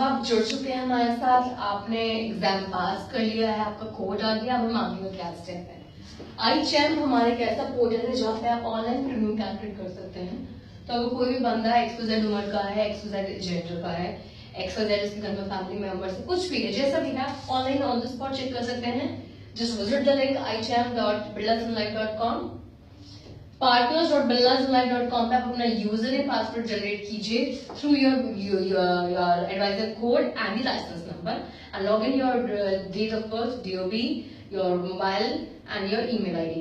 आप जुड़ चुके हैं हमारे साथ, आपने एग्जाम पास कर लिया है, आपका कोड आ गया, अब हम आगे का क्या स्टेप है। iChamp हमारे एक ऐसा पोर्टल है जहाँ पे आप ऑनलाइन प्रीमियम कैलकुलेट कर सकते हैं। तो अगर कोई भी बंदा XYZ उम्र का है, XYZ जेंडर का है, XYZ इसके घर में फैमिली मेंबर से कुछ भी है, जैसा भी है, आप online on the spot check कर सकते हैं। Just visit the link ichamp.birlasunlife.com, partners.birlasunlife.com पे आप अपना यूजर एंड पासवर्ड जनरेट कीजिए through your adviser code and the licence number and log in your date of birth, DOB, your mobile and your email ID।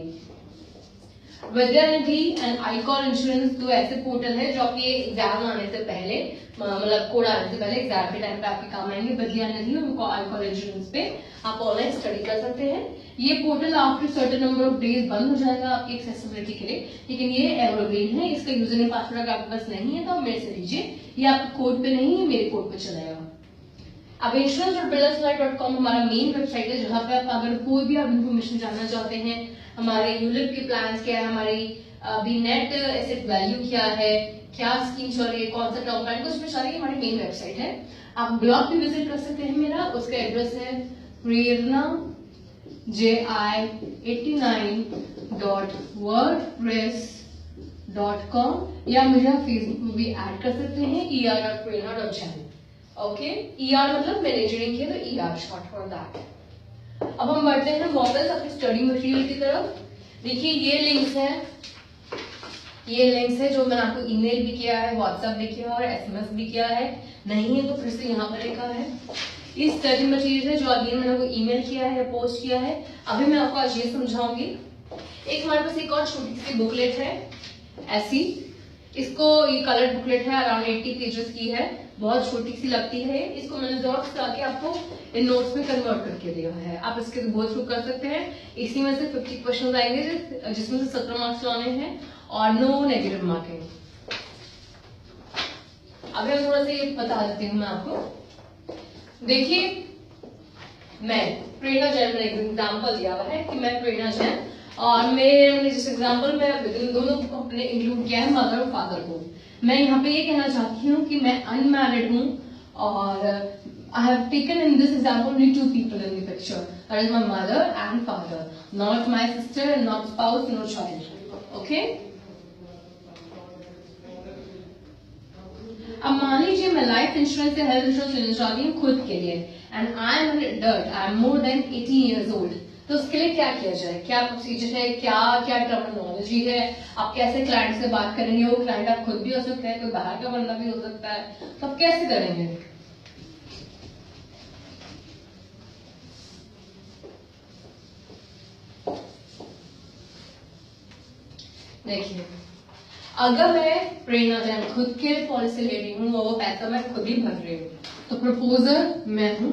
Vidya Nidhi and iCall insurance दो ऐसे portal है जो आपके exam आने से पहले, मतलब कोड आने से पहले एग्जाम के टाइम पे आपके काम आएंगे। विद्या निधि और iCall इंश्योरेंस पे आप ऑनलाइन स्टडी कर सकते हैं। ये portal after certain number of days बंद हो जाएगा आपकी एक्सेसिबिलिटी के लिए, लेकिन ये एवरग्रीन है। इसका यूजर नेम पासवर्ड अगर आपके पास नहीं है तो आप मेरे से लीजिए, ये आपके कोड पे नहीं है, मेरे कोड पे चलेगा। अब insurance.birlasunlife.com हमारा मेन वेबसाइट है जहाँ पे आप अगर कोई भी आप इन्फॉर्मेशन जानना चाहते हैं, हमारे यूलिप के प्लान्स क्या है, हमारी अभी नेट एसेट वैल्यू क्या है, क्या स्कीम चल रही है, कौन सा टर्म प्लान, कुछ भी सारी हमारी मेन वेबसाइट है। आप ब्लॉग भी विजिट कर सकते हैं मेरा, उसका एड्रेस है prernaji89.wordpress.com, या मुझे आप फेसबुक में भी ऐड कर सकते हैं er.prerna.channel। ओके, ER मतलब मैनेजरिंग है तो ER शॉर्ट फॉर दैट। अब हम बढ़ते हैं वापस अपनी स्टडी मटेरियल की तरफ। देखिए ये लिंक्स है जो मैंने आपको ईमेल भी किया है, व्हाट्सएप भी किया है और SMS भी किया है। नहीं है तो फिर से यहाँ पर लिखा है। इस स्टडी मटेरियल है जो अगेन मैंने आपको ईमेल किया है, पोस्ट किया है। अभी मैं आपको आज ये समझाऊंगी। एक हमारे पास एक और छोटी सी बुकलेट है ऐसी, इसको ये कलर बुकलेट है, अराउंड 80 पेजेस की है, बहुत छोटी सी लगती है। इसको मैंने जेरॉक्स करके आपको इन नोट्स में कन्वर्ट करके दिया है, आप इसके गो थ्रू कर सकते हैं। इसी में से 50 क्वेश्चन आएंगे जिसमें से 17 मार्क्स लाने हैं और नो नेगेटिव मार्किंग। अभी हम थोड़ा सा ये बता देती हूँ मैं आपको। देखिए मैं प्रेरणा जैन, मैंने एग्जाम्पल दिया हुआ है कि मैं प्रेरणा जैन, और मैंने जिस एग्जाम्पल में दोनों को अपने इंक्लूड किया है, मदर और फादर को। मैं यहाँ पे ये कहना चाहती हूँ कि मैं अनमैरिड हूँ और I have taken in this example only 2 people in the picture, that is my mother and father, not my sister, not spouse, no child. Okay? अब मान लीजिए मैं लाइफ इंश्योरेंस या हेल्थ इंश्योरेंस लेना चाहती हूँ खुद के लिए, and I am an adult, I am more than 18 years old। तो उसके लिए क्या किया जाए, क्या प्रोसीजर है, क्या क्या टर्मिनोलॉजी है, आप कैसे क्लाइंट से बात करेंगे। वो क्लाइंट आप खुद भी हो सकता है, कोई बाहर का बंदा भी हो सकता है, तो आप कैसे करेंगे। देखिए अगर मैं प्रेरणा जैन खुद के पॉलिसी ले रही हूँ, वो पैसा मैं खुद ही भर रही हूँ, तो प्रपोजर मैं हूँ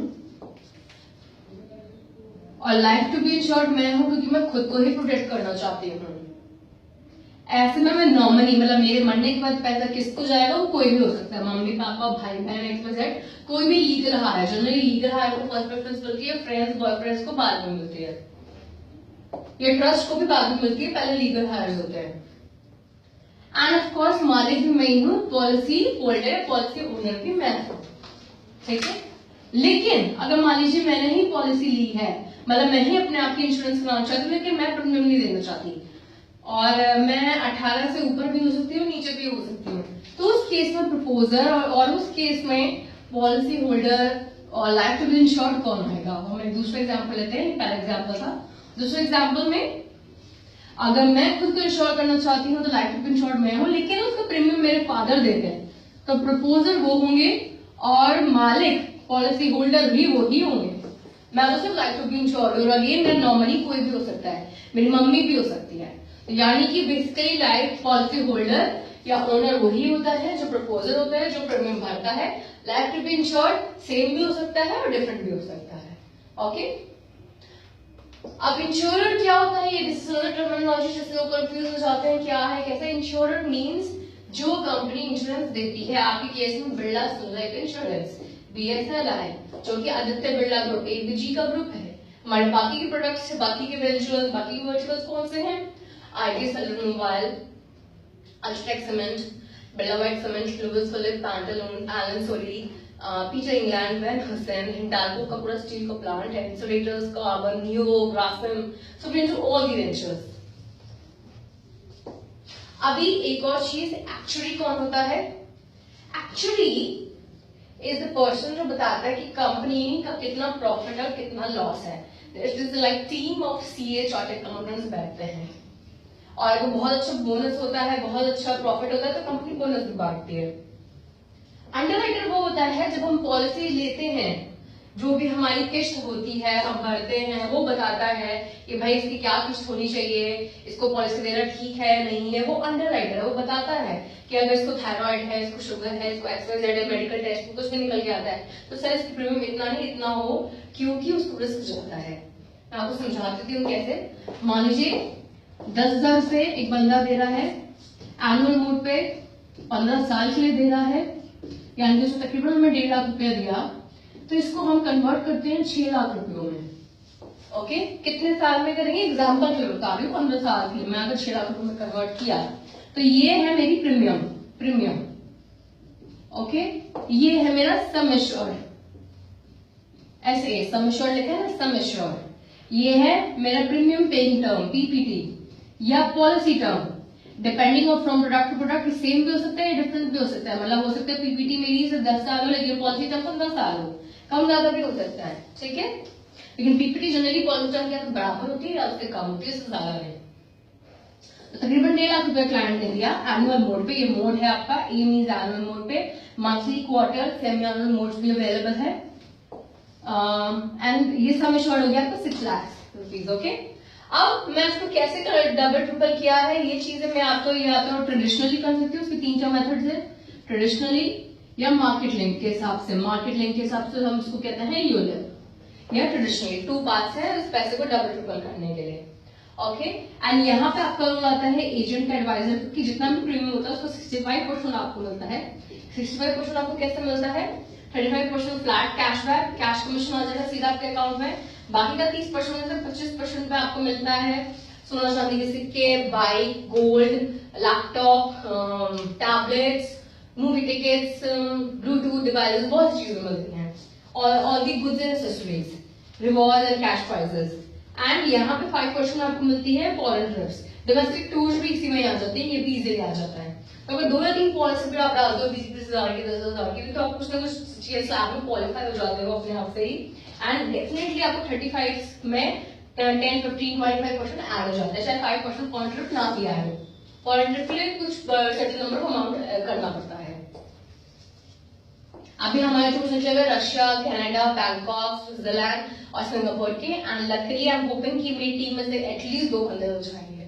और लाइफ टू बी इंश्योर्ड मैं हूँ, क्योंकि मैं खुद को ही प्रोटेक्ट करना चाहती हूँ। ऐसे में मैं नॉमिनी, मतलब मेरे मरने के बाद पैसा किसको जाएगा, वो कोई भी हो सकता है, मम्मी पापा भाई बहन XYZ, कोई भी legal higher. Generally legal higher को फर्स्ट प्रेफरेंस मिलती है, फ्रेंड्स बॉयफ्रेंड्स को बाद में मिलती है, ये ट्रस्ट को भी बाद में मिलती है, पहले लीगल हायर होते हैं। एंड ऑफ कोर्स मालिक भी मैं हूँ, पॉलिसी होल्डर, पॉलिसी ओनर भी मैं हूँ, ठीक है। लेकिन अगर मान लीजिए मैंने ही पॉलिसी ली है, मतलब मैं ही अपने आप की इंश्योरेंस कराना चाहती हूँ, लेकिन मैं प्रीमियम नहीं देना चाहती, और मैं 18 से ऊपर भी हो सकती हूँ, नीचे भी हो सकती हूँ, तो उस केस में प्रपोजर और उस केस में पॉलिसी होल्डर और लाइफ टू बी इंश्योर्ड कौन होगा। हम एक दूसरा एग्जाम्पल लेते हैं, पहला एग्जाम्पल था। दूसरे एग्जाम्पल में अगर मैं खुद को इंश्योर करना चाहती हूँ तो लाइफ टू बी इंश्योर्ड मैं हूँ, लेकिन उसका प्रीमियम मेरे फादर देते हैं, तो प्रपोजर वो होंगे और मालिक पॉलिसी होल्डर भी वो ही होंगे। मैं तो सिर्फ लाइफ टू बी इंश्योर्ड, और अगेन मेरा नॉमिनी कोई भी हो सकता है, मेरी मम्मी भी हो सकती है। यानी कि बेसिकली लाइफ पॉलिसी होल्डर या ओनर वही होता है जो प्रपोजर होता है, जो प्रीमियम भरता है। Life to be insured same भी हो सकता है और डिफरेंट भी हो सकता है। ओके, अब इंश्योरर क्या होता है, ये टर्मिनोलॉजी जिससे लोग कंफ्यूज हो जाते हैं, क्या है कैसे। इंश्योरर मींस जो कंपनी इंश्योरेंस देती है, आपके केस में बिरला सन लाइफ इंश्योरेंस BSNL, जो कि आदित्य बिरला ग्रुप ABG का ग्रुप है। हमारे बाकी के प्रोडक्ट्स है, बाकी के वेंचर्स, बाकी के वर्टिकल्स कौन से हैं, ITS cellular mobile, UltraTech cement, Birla white cement, Louis Philippe, Pantaloon, Allen Solly, Peter England, Van Heusen, Hindalco का पूरा स्टील का प्लांट है, insulators, carbon, neuro, graphene, so we do all the ventures. अभी एक और चीज, एक्चुअली कौन होता है? एक्चुअली इज द पर्सन जो बताता है कि कंपनी का कितना प्रॉफिट और कितना लॉस है। It is like team of CA chartered accountants बैठते हैं, और अगर बहुत अच्छा बोनस होता है, बहुत अच्छा प्रॉफिट होता है, तो कंपनी बोनस भी बांटती है। अंडरराइटर वो होता है जब हम पॉलिसी लेते हैं, जो भी हमारी किस्त होती है हम भरते हैं, वो बताता है कि भाई इसकी क्या किस्त होनी चाहिए, इसको पॉलिसी देना ठीक है नहीं है। वो अंडरराइटर है, वो बताता है कि अगर इसको थायराइड है, इसको शुगर है, इसको XYZ है, मेडिकल टेस्ट में कुछ भी निकल के आता है, तो सर इसकी प्रीमियम इतना नहीं इतना हो, क्योंकि उसको रिस्क जाता है। मैं आपको समझाती हूँ कैसे। मान लीजिए 10,000 से एक बंदा दे रहा है, एनुअल मोड पे 15 साल के लिए दे रहा है, यानी कि तकरीबन हमें 1.5 लाख रुपया दिया, तो इसको हम कन्वर्ट करते हैं 6 लाख रुपयों में। ओके, कितने साल में करेंगे? एग्जाम्पल के लिए बता रही हूँ, 15 साल के लिए मैं अगर 6 लाख रुपए में कन्वर्ट किया, तो ये है मेरी प्रीमियम। ओके, ये है मेरा सम एश्योर्ड, ऐसे सम एश्योर्ड लिखा है ना, सम एश्योर्ड। ये है मेरा प्रीमियम पेइंग टर्म, PPT या policy term. Depending of from product to product same भी हो सकता है, डिफरेंट भी हो सकता है। मतलब हो सकता है PPT मेरी से 10 साल हो, लेकिन पॉलिसी टर्म 15 साल हो, कम ज्यादा भी हो सकता है, ठीक है। लेकिन PPT जनरली पॉलिसी टर्म या तो बराबर होती है या उससे कम होती है, उससे ज्यादा नहीं। तो तकरीबन 1.5 लाख रुपए क्लाइंट ने दिया एनुअल मोड पे। ये मोड है आपका, ए मींस एनुअल मोड पे, monthly, quarter, semi annual modes भी अवेलेबल है। एंड ये सम एश्योर्ड हो गया आपका 6 लाख रुपीज। ओके, अब मैं इसको कैसे डबल ट्रिपल किया है, ये चीजें मैं आपको या तो ट्रेडिशनली कर सकती हूँ, उसके 3-4 मेथड्स है, ट्रेडिशनली या मार्केट लिंक के हिसाब से। मार्केट लिंक के हिसाब से हम इसको कहते हैं यूलिप, या ट्रेडिशनली 2 पार्ट्स है इस पैसे को डबल ट्रिपल करने के लिए। ओके, एंड यहाँ पे आपका रोल आता है एजेंट का, एडवाइजर की। जितना भी प्रीमियम होता है उसका 65% आपको मिलता है। 65% आपको कैसे मिलता है? 35% फ्लैट कैशबैक, कैश कमीशन आ जाएगा सीधा आपके अकाउंट में। बाकी का 30% में से 25% पे आपको मिलता है सोना चांदी के सिक्के, bike, gold, laptop, tablets, movie tickets, Bluetooth devices, बहुत सी चीजें मिलती हैं, और all the goods and accessories, reward and cash prices. And यहाँ पे 5% आपको मिलती है फॉरेन ट्रिप्स। डोमेस्टिक टूर्स भी इसी में आ जाते हैं, ये भी इजीली आ जाता है। तो अगर 2 या 3 पॉलिसी आप डालते हो 20,000 की, 10,000 की, तो आप कुछ ना कुछ चीज में क्वालिफाई हो जाते हो अपने आप से ही। एंड डेफिनेटली आपको 35 में 10, 15, 25% ऐड हो जाता है, चाहे 5% फॉरेन ट्रिप ना भी आए हो। फॉरेन ट्रिप के लिए कुछ सर्टेन नंबर ऑफ अमाउंट करना पड़ता है। अभी हमारे टूर्स निकले हुए रशिया, कनाडा, बैंकॉक, स्विट्जरलैंड और सिंगापुर के। And luckily I am hoping कि मेरी टीम में से एटलीस्ट 2 बंदे हो जाएंगे।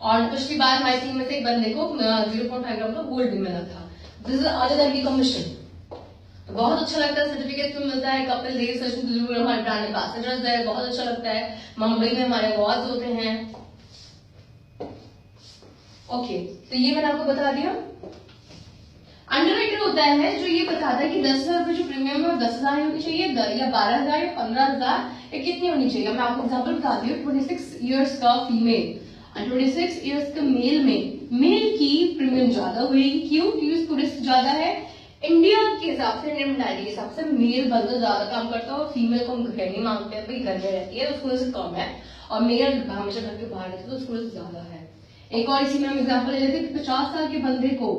और पिछली बार हमारी टीम में से एक बंदे को 0.5 ग्राम का गोल्ड भी मिला था। This is other than the commission. तो बहुत अच्छा लगता है, सर्टिफिकेट भी मिलता है, कपिल देव सचिन तेंदुलकर हमारे ब्रांड एम्बेसडर्स है, बहुत अच्छा लगता है। मुंबई में हमारे अवार्ड्स होते हैं। ओके, तो ये मैंने आपको बता दिया। अंडरराइटर होता है जो ये बताता है कि 10,000 रुपए जो प्रीमियम है 10,000 होनी चाहिए, या 12,000 या 15,000 या कितनी होनी चाहिए। मैं आपको एग्जांपल बताती हूँ। 26 इयर्स का फीमेल और 26 इयर्स का मेल में मेल की प्रीमियम ज्यादा होगी। क्यों? क्योंकि उसको रिस्क ज्यादा है। इंडिया के हिसाब से, इंडियन मेंटालिटी के हिसाब से मेल बंदा ज्यादा काम करता है और फीमेल को हम घर नहीं मांगते हैं, भाई घर में रहती है, उसको रिस्क कम है। और मेल हमेशा घर के बाहर रहते तो उसको रिस्क ज्यादा है। एक और इसी में हम एग्जाम्पल ले लेते हैं कि 50 साल के बंदे को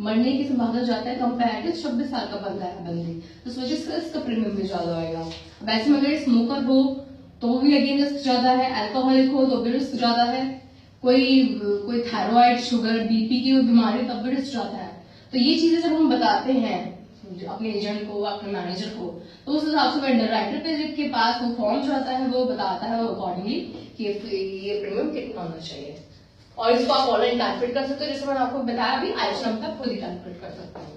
मरने की संभावना जाता है कंपेयर टू 26 साल का बंदा है बंदी, तो इस वजह से इसका प्रीमियम भी ज्यादा आएगा। अब ऐसे में अगर स्मोकर हो तो भी अगेन रिस्क ज्यादा है, अल्कोहलिक हो तो भी रिस्क ज्यादा है, कोई थायराइड, शुगर, बीपी की बीमारी तब भी रिस्क ज्यादा है। तो ये चीजें जब हम बताते हैं अपने एजेंट को, अपने मैनेजर को, तो उस हिसाब से अंडरराइटर पे के पास वो फॉर्म जो आता है वो बताता है अकॉर्डिंगली कि ये प्रीमियम कितना होना चाहिए। और इसको आप ऑनलाइन कैलकुलेट कर सकते हो, जैसे मैंने आपको बताया अभी आयुष नाम का खुद ही कैलकुलेट कर सकते हो।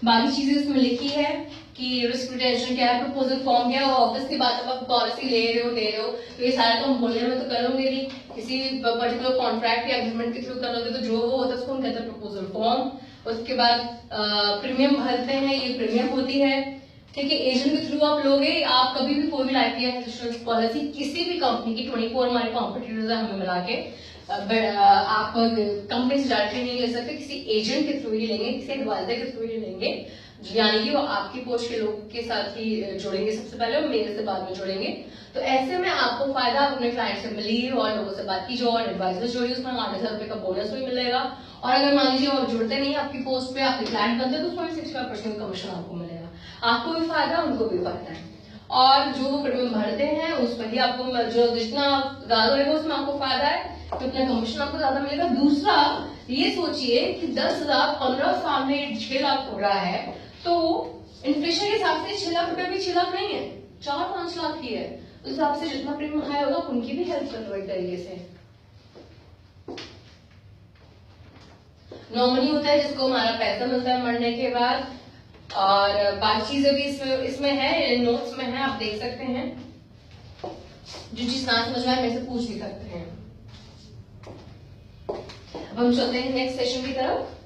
बाकी चीजें इसमें लिखी है कि रिस्क रिटेंशन क्या है, प्रपोजल फॉर्म क्या है। ऑब्वियसली बात है, आप पॉलिसी ले रहे हो दे रहे हो तो ये सारा तो हम बोलने में तो करोगे नहीं, किसी पर्टिकुलर कॉन्ट्रैक्ट या एग्रीमेंट के थ्रू करोगे तो जो वो होता है उसको हम कहते हैं प्रपोजल फॉर्म। उसके बाद प्रीमियम भरते हैं, ये प्रीमियम होती है, ठीक है। एजेंट के थ्रू आप लोगे, आप कभी भी कोई भी लाइफ या इंश्योरेंस पॉलिसी किसी भी कंपनी की 24 हमारे कॉम्पिटिटर्स है हमें मिला के, आप कंपनी से डायरेक्टली नहीं ले सकते, किसी एजेंट के थ्रू ही लेंगे, किसी एडवाइजर के थ्रू ही लेंगे, यानी कि वो आपकी पोस्ट के लोगों के साथ ही जुड़ेंगे सबसे पहले और मेरे से बाद में जुड़ेंगे। तो ऐसे में आपको फायदा, अपने क्लाइंट से मिलिए और लोगों से बात कीजिए और एडवाइजर जोड़िए, उसमें 8,000 रुपए का बोनस भी मिलेगा। और अगर मान लीजिए और जुड़ते नहीं आपकी पोस्ट पे, आपके क्लाइंट बनते तो उसमें 65% कमीशन आपको मिलेगा। आपको भी फायदा, उनको भी फायदा है। और जो भरते हैं उस पर ही आपको जो जितना ज्यादा होगा उसमें आपको फायदा है, तो उतना कमीशन आपको ज्यादा मिलेगा। दूसरा ये सोचिए कि 10,000 15 साल में 6 लाख हो रहा है, तो इन्फ्लेशन के हिसाब से 6 लाख रुपए भी 6 लाख नहीं है, 4-5 लाख ही है। उस हिसाब से जितना प्रीमियम हाई होगा उनकी भी हेल्प कर लो एक तरीके से। नॉमिनी होता है जिसको हमारा पैसा मिलता है मरने के बाद, और बाकी चीजें भी इसमें है, नोट्स में है, आप देख सकते हैं। जो चीज ना समझ आए मेरे से पूछ भी सकते हैं। अब हम चलते हैं नेक्स्ट सेशन की तरफ।